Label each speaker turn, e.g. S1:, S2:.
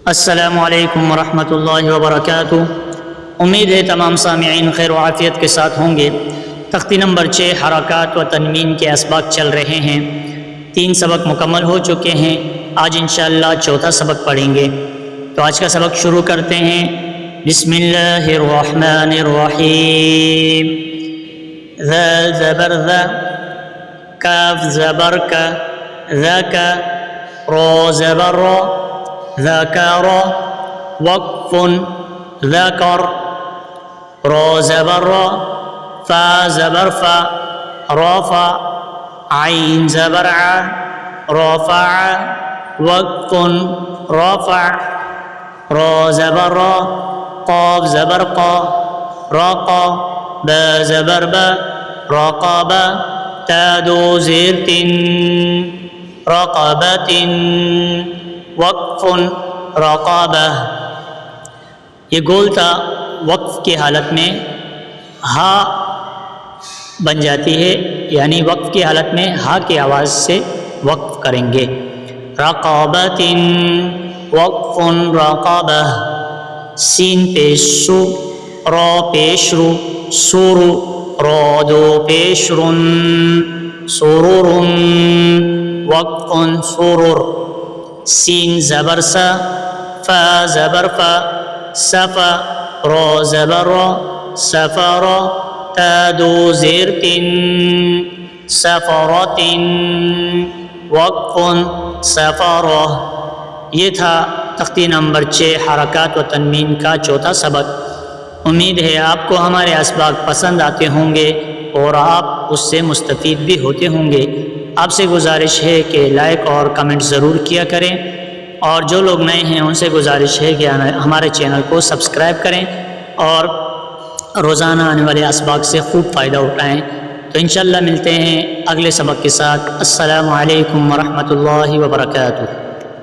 S1: अस्सलामु अलैकुम वरहमतुल्लाहि वबरकातुहू। उम्मीद है तमाम सामिईन खैर व आफ़ियत के साथ होंगे। तख्ती नंबर 6 हरकात व तनवीन के असबाक चल रहे हैं। 3 सबक मुकम्मल हो चुके हैं। आज इंशाअल्लाह चौथा सबक पढ़ेंगे। तो आज का सबक शुरू करते हैं। बिस्मिल्लाहिर्रहमानिर्रहीम। ज़ा ज़बर ज़ा, काफ ज़बर का, ज़का, रो ज़बर रो, ज़कर, वक़्फ़ुन ज़कर, रो ज़बर रो, फ़ा ज़बर फ़ा, रफ़ा, आइन ज़बर आ, रफ़ा, वक़्फ़ुन रफ़ा, रो ज़बर रो, क़ाफ ज़बर क़ा, रक़ा, बा ज़बर बा, रक़बा, ता दो ज़ेर तिन, रक़बतिन, वक़्फ़ुन रक़बा। ये गोलता वक़्फ़ की हालत में हा बन जाती है, यानी वक़्फ़ की हालत में हा की आवाज़ से वक़्फ़ करेंगे। रक़बतिन, वक़्फ़ुन रक़बा। सीन पेश सु, रो पेश रु, सुरु, रो दो पेश रुन, सुरुरुन, वक़्फ़ुन सुरुर। सीन ज़बर सा, फ़ा ज़बर फ़ा, सफ़ा, रो ज़बर रो, सफ़र, ता दो ज़ेर तिन, सफ़रतिन, वक़्फ़ुन सफ़र। ये था तख्ती नंबर 6 हरकात व तनवीन का चौथा सबक। उम्मीद है आपको हमारे असबाक पसंद आते होंगे और आप उससे मुस्तफ़ीद भी होते होंगे। आपसे गुजारिश है कि लाइक और कमेंट ज़रूर किया करें, और जो लोग नए हैं उनसे गुजारिश है कि हमारे चैनल को सब्सक्राइब करें और रोज़ाना आने वाले असबाक से खूब फ़ायदा उठाएँ। तो इंशाअल्लाह मिलते हैं अगले सबक के साथ। अस्सलामु अलैकुम वरहमतुल्लाहि वबरकातुहू।